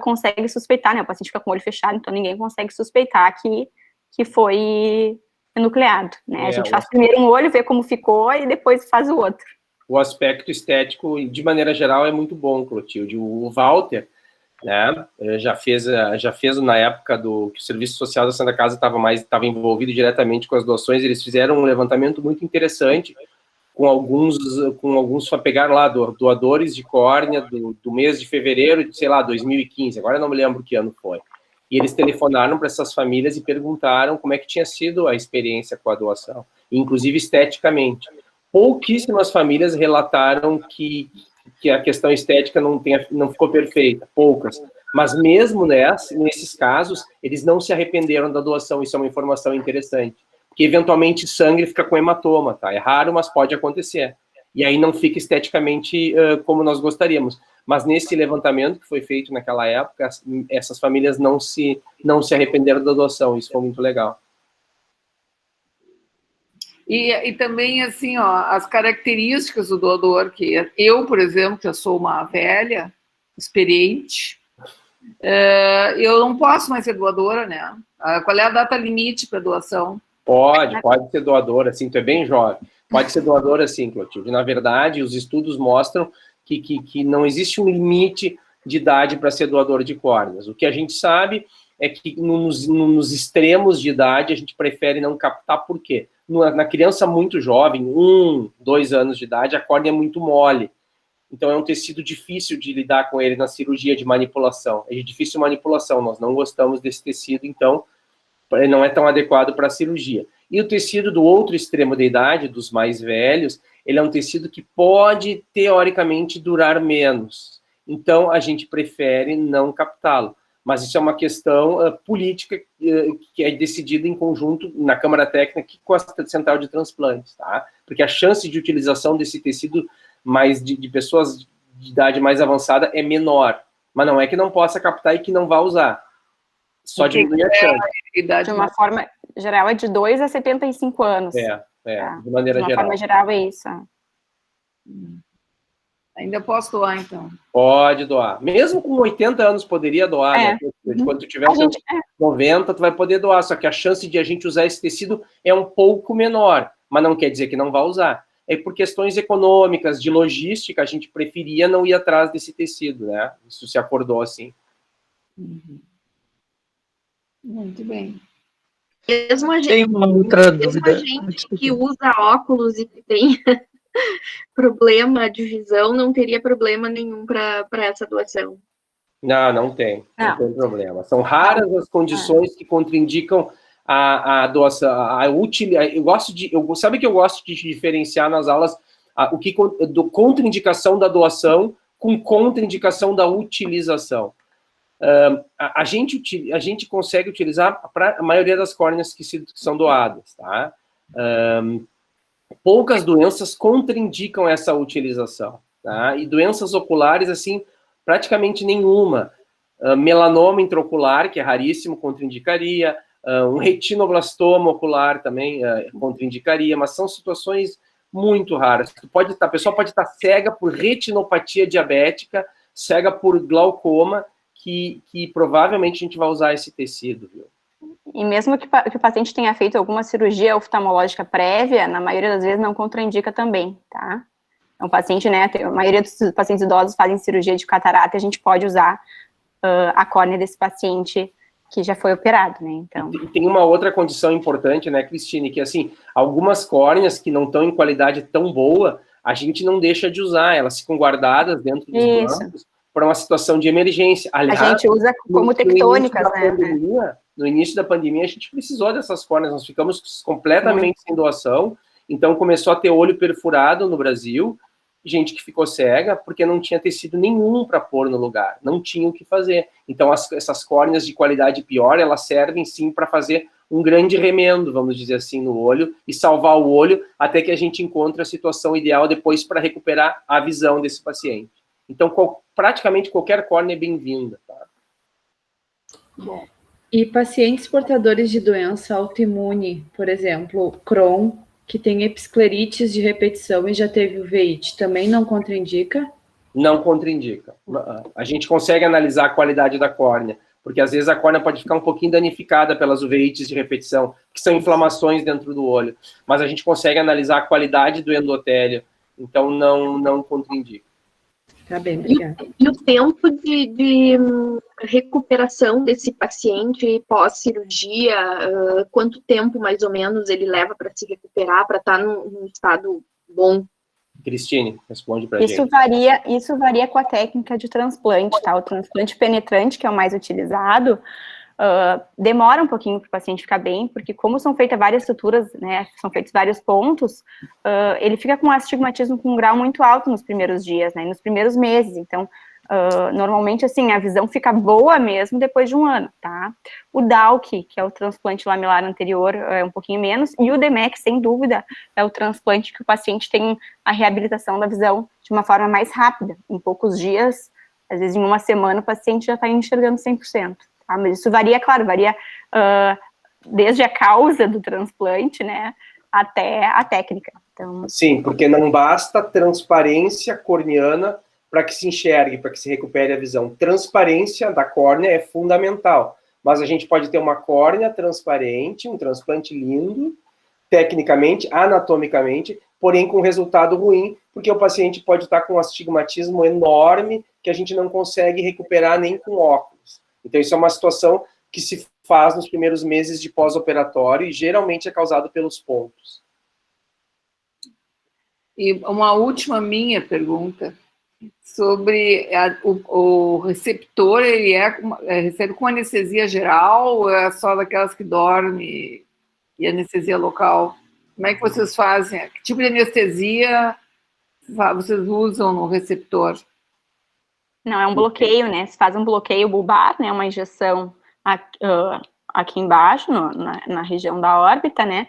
consegue suspeitar, né? O paciente fica com o olho fechado, então ninguém consegue suspeitar que foi nucleado, né? A gente faz primeiro um olho, vê como ficou, e depois faz o outro. O aspecto estético, de maneira geral, é muito bom, Clotilde. O Walter, né, já fez na época que o Serviço Social da Santa Casa estava envolvido diretamente com as doações. Eles fizeram um levantamento muito interessante com alguns pegaram lá doadores de córnea do mês de fevereiro de, sei lá, 2015, agora eu não me lembro que ano foi. E eles telefonaram para essas famílias e perguntaram como é que tinha sido a experiência com a doação, inclusive esteticamente. Pouquíssimas famílias relataram que a questão estética não ficou perfeita, poucas. Mas mesmo nesses casos, eles não se arrependeram da doação, isso é uma informação interessante. Porque eventualmente sangue fica com hematoma, tá? É raro, mas pode acontecer. E aí não fica esteticamente como nós gostaríamos. Mas nesse levantamento que foi feito naquela época, essas famílias não se arrependeram da doação, isso foi muito legal. E também, assim, ó, as características do doador, que eu, por exemplo, que eu sou uma velha, experiente, eu não posso mais ser doadora, né? Qual é a data limite para doação? Pode ser doadora, assim, tu é bem jovem. Pode ser doadora, sim, Clotilde. Na verdade, os estudos mostram que não existe um limite de idade para ser doador de córneas. O que a gente sabe é que nos extremos de idade a gente prefere não captar, por quê? Na criança muito jovem, 1, 2 anos de idade, a córnea é muito mole. Então é um tecido difícil de lidar com ele na cirurgia de manipulação. É de difícil manipulação, nós não gostamos desse tecido, então ele não é tão adequado para a cirurgia. E o tecido do outro extremo da idade, dos mais velhos, ele é um tecido que pode, teoricamente, durar menos. Então, a gente prefere não captá-lo. Mas isso é uma questão política que é decidida em conjunto na Câmara Técnica com a Central de Transplantes, tá? Porque a chance de utilização desse tecido mais de pessoas de idade mais avançada é menor. Mas não é que não possa captar e que não vá usar. Só diminui a chance. De uma forma geral, é de 2 a 75 anos. De maneira geral. De uma forma geral, é isso. Ainda posso doar, então? Pode doar. Mesmo com 80 anos poderia doar, né? Quando tu tiver 90, tu vai poder doar, só que a chance de a gente usar esse tecido é um pouco menor, mas não quer dizer que não vai usar. É por questões econômicas, de logística, a gente preferia não ir atrás desse tecido, né? Isso se acordou assim. Muito bem. Mesmo a gente, tem uma outra dúvida. A gente que usa óculos e que tem problema de visão, não teria problema nenhum para essa doação. Não tem problema. São raras as condições que contraindicam a doação. Sabe que eu gosto de diferenciar nas aulas contraindicação da doação com contraindicação da utilização. A gente consegue utilizar para a maioria das córneas que são doadas, tá? Poucas doenças contraindicam essa utilização, tá? E doenças oculares, assim, praticamente nenhuma. Melanoma intraocular, que é raríssimo, contraindicaria. Um retinoblastoma ocular também contraindicaria, mas são situações muito raras. A pessoa pode estar cega por retinopatia diabética, cega por glaucoma, que provavelmente a gente vai usar esse tecido, viu? E mesmo que o paciente tenha feito alguma cirurgia oftalmológica prévia, na maioria das vezes não contraindica também, tá? Então, o paciente, né, a maioria dos pacientes idosos fazem cirurgia de catarata, a gente pode usar a córnea desse paciente que já foi operado, né, então... Tem uma outra condição importante, né, Cristine, que, assim, algumas córneas que não estão em qualidade tão boa, a gente não deixa de usar, elas ficam guardadas dentro dos bancos para uma situação de emergência. Aliás, a gente usa como tectônicas, né? No início da pandemia, a gente precisou dessas córneas, nós ficamos completamente sem doação, então começou a ter olho perfurado no Brasil, gente que ficou cega, porque não tinha tecido nenhum para pôr no lugar, não tinha o que fazer. Então, essas córneas de qualidade pior, elas servem, sim, para fazer um grande remendo, vamos dizer assim, no olho, e salvar o olho, até que a gente encontre a situação ideal depois para recuperar a visão desse paciente. Então, praticamente qualquer córnea é bem-vinda, tá? Bom. E pacientes portadores de doença autoimune, por exemplo, Crohn, que tem episclerites de repetição e já teve uveíte, também não contraindica? Não contraindica. A gente consegue analisar a qualidade da córnea, porque às vezes a córnea pode ficar um pouquinho danificada pelas uveites de repetição, que são inflamações dentro do olho, mas a gente consegue analisar a qualidade do endotélio, então não contraindica. Tá bem, obrigada. E o tempo de recuperação desse paciente pós-cirurgia, quanto tempo mais ou menos ele leva para se recuperar, para estar num estado Bom. Cristine, responde para Isso gente. varia com a técnica de transplante, tá? O transplante penetrante, que é o mais utilizado, demora um pouquinho para o paciente ficar bem, porque como são feitas várias suturas, né, são feitos vários pontos, ele fica com astigmatismo com um grau muito alto nos primeiros dias, né, nos primeiros meses. Então, normalmente, assim, a visão fica boa mesmo depois de um ano, tá? O DALK, que é o transplante lamilar anterior, é um pouquinho menos, e o DMEC, sem dúvida, é o transplante que o paciente tem a reabilitação da visão de uma forma mais rápida. Em poucos dias, às vezes em uma semana, o paciente já está enxergando 100%. Tá? Mas isso varia, claro, desde a causa do transplante, né, até a técnica. Então... Sim, porque não basta transparência corneana para que se enxergue, para que se recupere a visão. Transparência da córnea é fundamental, mas a gente pode ter uma córnea transparente, um transplante lindo, tecnicamente, anatomicamente, porém com resultado ruim, porque o paciente pode estar com um astigmatismo enorme que a gente não consegue recuperar nem com óculos. Então isso é uma situação que se faz nos primeiros meses de pós-operatório e geralmente é causado pelos pontos. E uma última minha pergunta sobre o receptor, ele recebe com anestesia geral ou é só daquelas que dorme e anestesia local? Como é que vocês fazem? Que tipo de anestesia vocês usam no receptor? Não, é um bloqueio, né? Se faz um bloqueio bulbar, né? Uma injeção aqui embaixo, na região da órbita, né?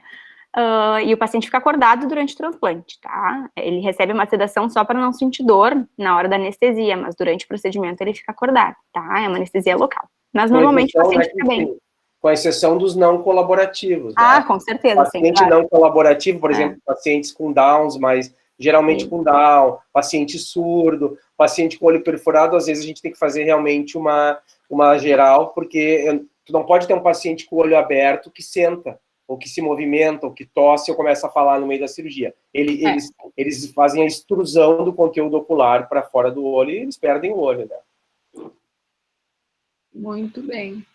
E o paciente fica acordado durante o transplante, tá? Ele recebe uma sedação só para não sentir dor na hora da anestesia, mas durante o procedimento ele fica acordado, tá? É uma anestesia local. Mas normalmente o paciente fica bem. Com exceção dos não colaborativos, né? Com certeza, sim. Paciente não colaborativo, por exemplo, pacientes com Downs, mas geralmente com Down, paciente surdo, paciente com olho perfurado, às vezes a gente tem que fazer realmente uma geral, porque tu não pode ter um paciente com o olho aberto que senta, ou que se movimenta, ou que tosse, ou começa a falar no meio da cirurgia. Eles fazem a extrusão do conteúdo ocular para fora do olho e eles perdem o olho, né? Muito bem.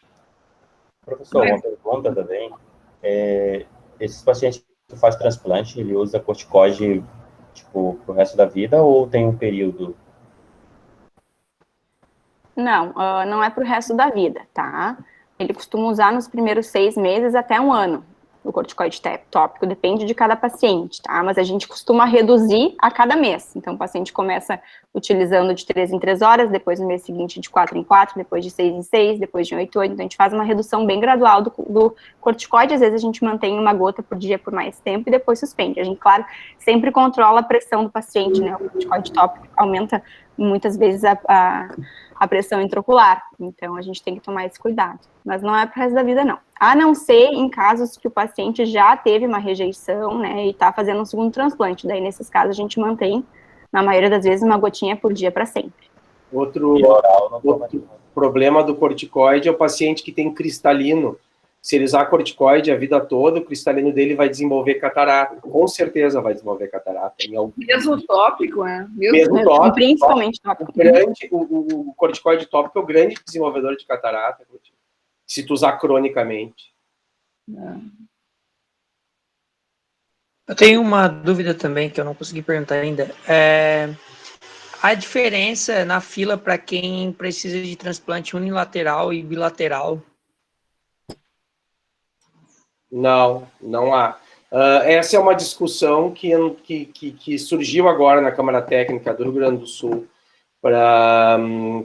Professor, uma pergunta também. Esses pacientes que faz transplante, ele usa corticoide, tipo, pro resto da vida ou tem um período? Não, não é pro resto da vida, tá? Ele costuma usar nos primeiros 6 meses até 1 ano. O corticoide tópico depende de cada paciente, tá? Mas a gente costuma reduzir a cada mês. Então, o paciente começa utilizando de 3 em 3 horas, depois no mês seguinte de 4 em 4, depois de 6 em 6, depois de 8 em 8. Então, a gente faz uma redução bem gradual do corticoide. Às vezes, a gente mantém uma gota por dia por mais tempo e depois suspende. A gente, claro, sempre controla a pressão do paciente, né? O corticoide tópico aumenta muitas vezes a pressão intraocular, então a gente tem que tomar esse cuidado, mas não é pro resto da vida, não. A não ser em casos que o paciente já teve uma rejeição, né, e tá fazendo um segundo transplante, daí nesses casos a gente mantém, na maioria das vezes, uma gotinha por dia para sempre. Outro problema do corticoide é o paciente que tem cristalino. Se ele usar corticoide a vida toda, o cristalino dele vai desenvolver catarata. Com certeza vai desenvolver catarata. Mesmo tópico, né? Mesmo tópico. Principalmente tópico. O corticoide tópico é o grande desenvolvedor de catarata, se tu usar cronicamente. Eu tenho uma dúvida também, que eu não consegui perguntar ainda. A diferença na fila para quem precisa de transplante unilateral e bilateral? Não há. Essa é uma discussão que surgiu agora na Câmara Técnica do Rio Grande do Sul.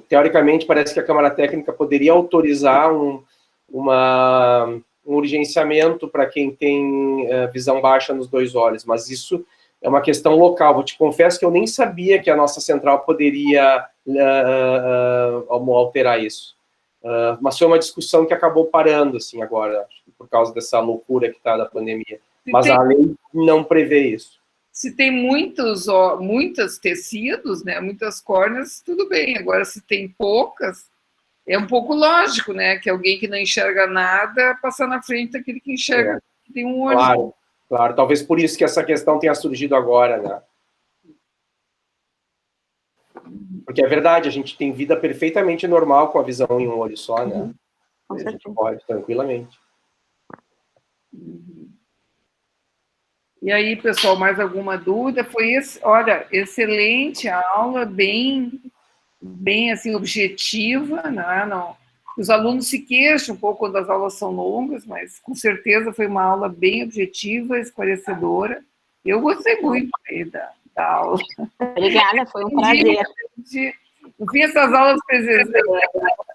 Teoricamente, parece que a Câmara Técnica poderia autorizar um urgenciamento para quem tem visão baixa nos 2 olhos, mas isso é uma questão local. Vou te confesso que eu nem sabia que a nossa central poderia alterar isso. Mas foi uma discussão que acabou parando, assim, agora, por causa dessa loucura que está da pandemia. Mas a lei não prevê isso. Se tem muitos tecidos, né, muitas córneas, tudo bem. Agora, se tem poucas, é um pouco lógico, né, que alguém que não enxerga nada passar na frente daquele que enxerga, que tem um olho. Claro. Talvez por isso que essa questão tenha surgido agora, né? Porque é verdade, a gente tem vida perfeitamente normal com a visão em um olho só, né? A gente pode, tranquilamente. E aí, pessoal, mais alguma dúvida? Olha, excelente a aula, bem assim, objetiva, né? Não, os alunos se queixam um pouco quando as aulas são longas, mas com certeza foi uma aula bem objetiva, esclarecedora. Eu gostei muito aí da aula. Obrigada, foi um prazer. No fim, essas aulas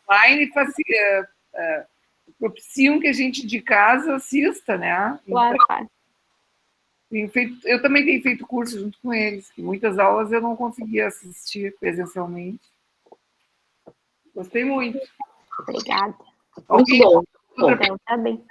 online propiciam que a gente de casa assista, né? Claro, claro. Eu também tenho feito curso junto com eles, que muitas aulas eu não conseguia assistir presencialmente. Gostei muito. Obrigada. Muito bom. Outra Então, tá bem.